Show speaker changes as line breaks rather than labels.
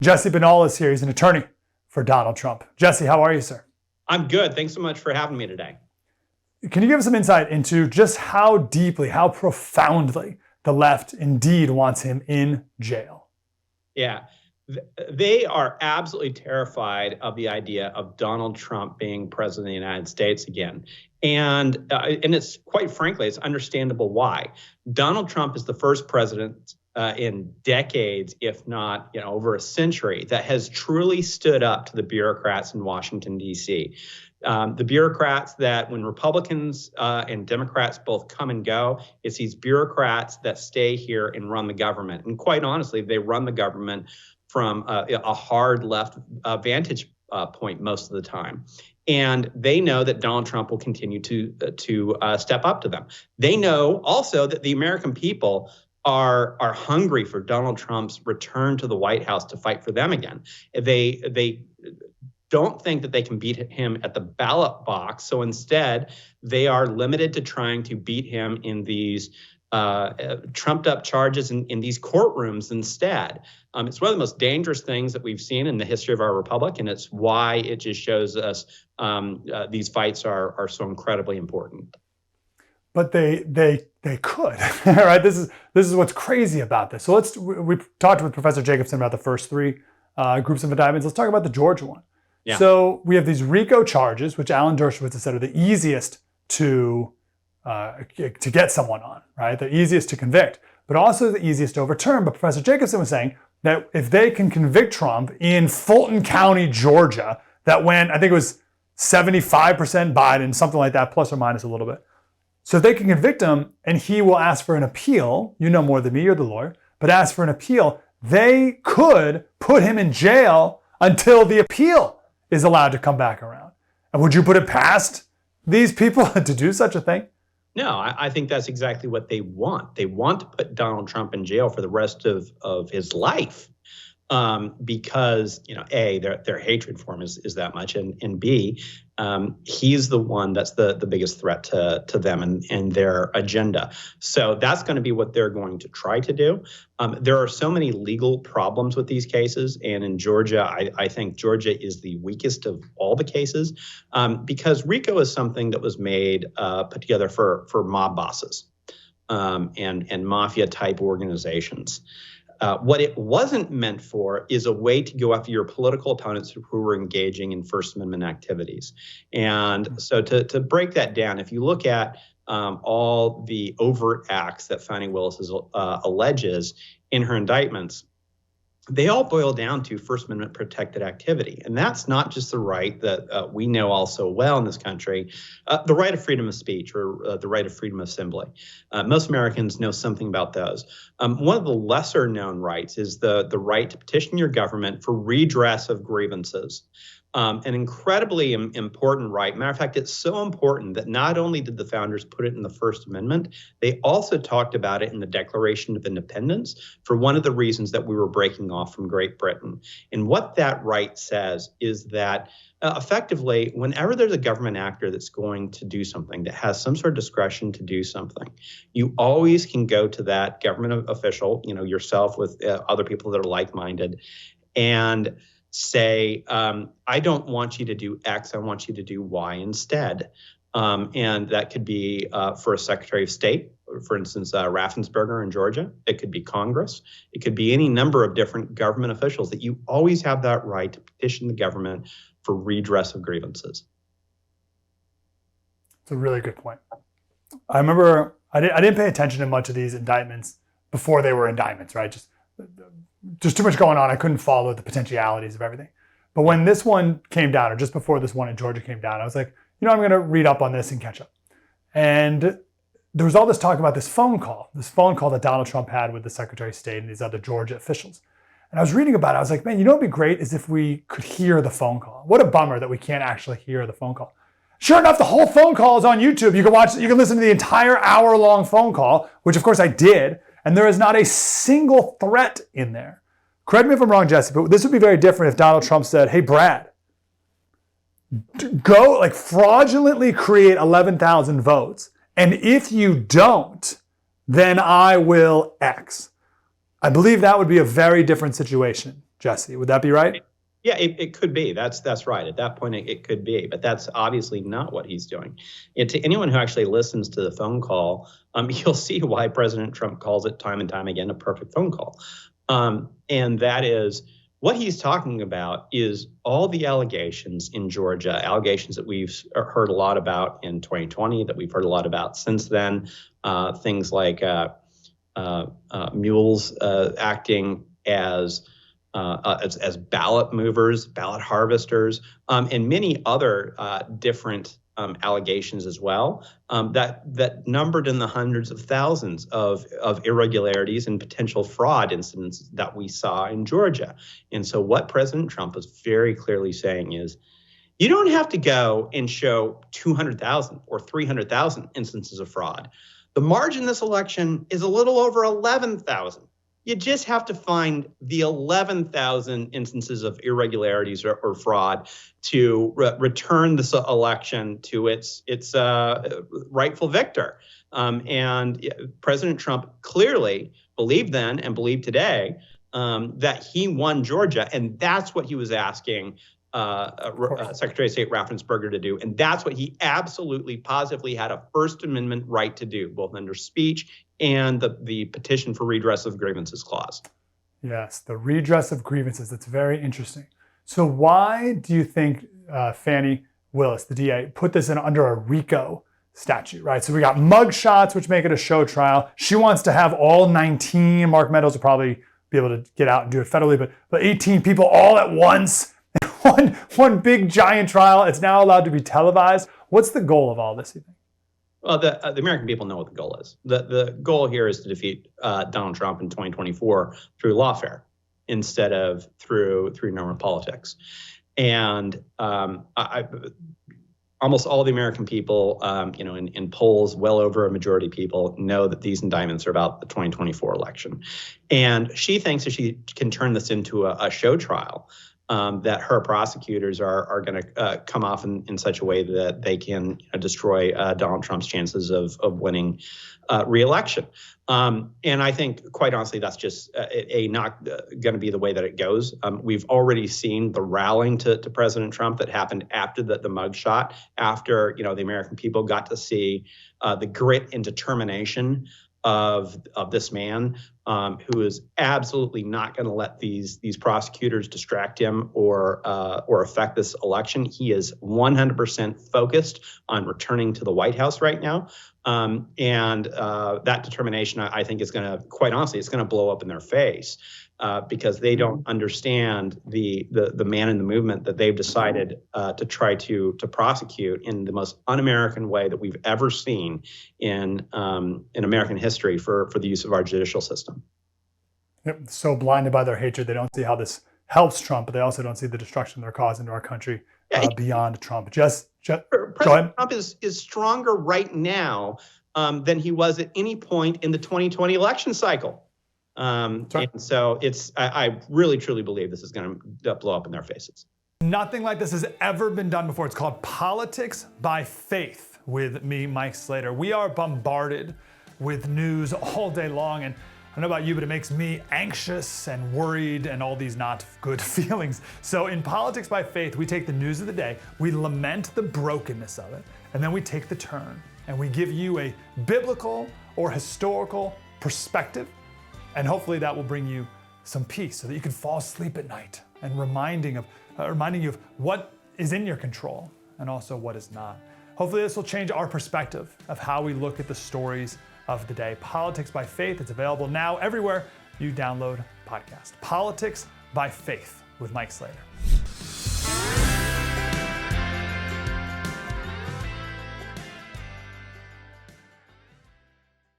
Jesse Binnall is here. He's an attorney for Donald Trump. Jesse, how are you, sir?
I'm good. Thanks so much for having me today.
Can you give us some insight into just how deeply, how profoundly the left indeed wants him in jail?
Yeah, they are absolutely terrified of the idea of Donald Trump being president of the United States again. And it's quite frankly, it's understandable why. Donald Trump is the first president in decades, if not over a century, that has truly stood up to the bureaucrats in Washington, D.C. The bureaucrats that when Republicans and Democrats both come and go, it's these bureaucrats that stay here and run the government. And quite honestly, they run the government from a hard left vantage point most of the time. And they know that Donald Trump will continue to step up to them. They know also that the American people are hungry for Donald Trump's return to the White House to fight for them again. They don't think that they can beat him at the ballot box. So instead, they are limited to trying to beat him in these trumped up charges in these courtrooms instead. It's one of the most dangerous things that we've seen in the history of our republic, and it's why it just shows us these fights are so incredibly important.
But they could, right? This is what's crazy about this. So we talked with Professor Jacobson about the first three groups of indictments. Let's talk about the Georgia one. Yeah. So we have these RICO charges, which Alan Dershowitz has said are the easiest to get someone on, right? The easiest to convict, but also the easiest to overturn. But Professor Jacobson was saying that if they can convict Trump in Fulton County, Georgia, that went, I think it was 75% Biden, something like that, plus or minus a little bit. So if they can convict him and he will ask for an appeal, you know more than me, you're the lawyer, but ask for an appeal, they could put him in jail until the appeal is allowed to come back around. And would you put it past these people to do such a thing?
No, I think that's exactly what they want. They want to put Donald Trump in jail for the rest of his life because, A, their hatred for him is that much, and B, he's the one that's the biggest threat to them and their agenda. So that's going to be what they're going to try to do. There are so many legal problems with these cases. And in Georgia, I think Georgia is the weakest of all the cases because RICO is something that was made, put together for mob bosses and mafia type organizations. What it wasn't meant for is a way to go after your political opponents who were engaging in First Amendment activities. And so to break that down, if you look at all the overt acts that Fani Willis alleges in her indictments, they all boil down to First Amendment protected activity. And that's not just the right that we know all so well in this country, the right of freedom of speech or the right of freedom of assembly. Most Americans know something about those. One of the lesser known rights is the right to petition your government for redress of grievances. An incredibly important right. Matter of fact, it's so important that not only did the founders put it in the First Amendment, they also talked about it in the Declaration of Independence for one of the reasons that we were breaking off from Great Britain. And what that right says is that effectively, whenever there's a government actor that's going to do something, that has some sort of discretion to do something, you always can go to that government official, yourself with other people that are like-minded, and say, I don't want you to do X, I want you to do Y instead. And that could be for a Secretary of State, for instance, Raffensperger in Georgia. It could be Congress. It could be any number of different government officials that you always have that right to petition the government for redress of grievances.
It's a really good point. I remember I didn't pay attention to much of these indictments before they were indictments, right? Just too much going on. I couldn't follow the potentialities of everything. But when this one came down, or just before this one in Georgia came down, I was like, I'm going to read up on this and catch up. And there was all this talk about this phone call that Donald Trump had with the Secretary of State and these other Georgia officials. And I was reading about it. I was like, man, what would be great is if we could hear the phone call. What a bummer that we can't actually hear the phone call. Sure enough, the whole phone call is on YouTube. You can listen to the entire hour-long phone call, which of course I did. And there is not a single threat in there. Correct me if I'm wrong, Jesse, but this would be very different if Donald Trump said, hey, Brad, go fraudulently create 11,000 votes. And if you don't, then I will X. I believe that would be a very different situation Jesse. Would that be right?
Yeah, it could be. That's right. At that point, it could be. But that's obviously not what he's doing. And to anyone who actually listens to the phone call, you'll see why President Trump calls it time and time again a perfect phone call. And that is what he's talking about is all the allegations in Georgia, allegations that we've heard a lot about in 2020, that we've heard a lot about since then, things like mules acting as ballot movers, ballot harvesters, and many other different allegations as well that numbered in the hundreds of thousands of irregularities and potential fraud incidents that we saw in Georgia. And so what President Trump is very clearly saying is, you don't have to go and show 200,000 or 300,000 instances of fraud. The margin this election is a little over 11,000. You just have to find the 11,000 instances of irregularities or fraud to return this election to its rightful victor. And President Trump clearly believed then and believed today that he won Georgia, and that's what he was asking Secretary of State Raffensperger to do. And that's what he absolutely, positively had a First Amendment right to do, both under speech and the petition for redress of grievances clause.
Yes, the redress of grievances. That's very interesting. So why do you think Fani Willis, the DA, put this in under a RICO statute, right? So we got mug shots, which make it a show trial. She wants to have all 19. Mark Meadows will probably be able to get out and do it federally, but 18 people all at once. One big giant trial. It's now allowed to be televised. What's the goal of all this, you think?
Well, the American people know what the goal is. The goal here is to defeat Donald Trump in 2024 through lawfare instead of through normal politics. And almost all the American people, in polls, well over a majority of people know that these indictments are about the 2024 election. And she thinks that she can turn this into a show trial. That her prosecutors are going to come off in such a way that they can destroy Donald Trump's chances of winning re-election. And I think, quite honestly, that's just not going to be the way that it goes. We've already seen the rallying to President Trump that happened after the mugshot, after the American people got to see the grit and determination of this man who is absolutely not going to let these prosecutors distract him or affect this election. He is 100% focused on returning to the White House right now. And that determination, I think, is going to, quite honestly, it's going to blow up in their face because they don't understand the man in the movement that they've decided to try to prosecute in the most un-American way that we've ever seen in American history for the use of our judicial system.
Yep. So blinded by their hatred, they don't see how this helps Trump, but they also don't see the destruction they're causing to our country beyond Trump.
President Trump is stronger right now than he was at any point in the 2020 election cycle. And so I really, truly believe this is going to blow up in their faces.
Nothing like this has ever been done before. It's called Politics by Faith with me, Mike Slater. We are bombarded with news all day long, and I don't know about you, but it makes me anxious and worried and all these not good feelings. So in Politics by Faith, we take the news of the day, we lament the brokenness of it, and then we take the turn and we give you a biblical or historical perspective, and hopefully that will bring you some peace so that you can fall asleep at night and reminding you of what is in your control and also what is not. Hopefully this will change our perspective of how we look at the stories of the day. Politics by Faith, it's available now everywhere you download podcasts. Politics by Faith with Mike Slater.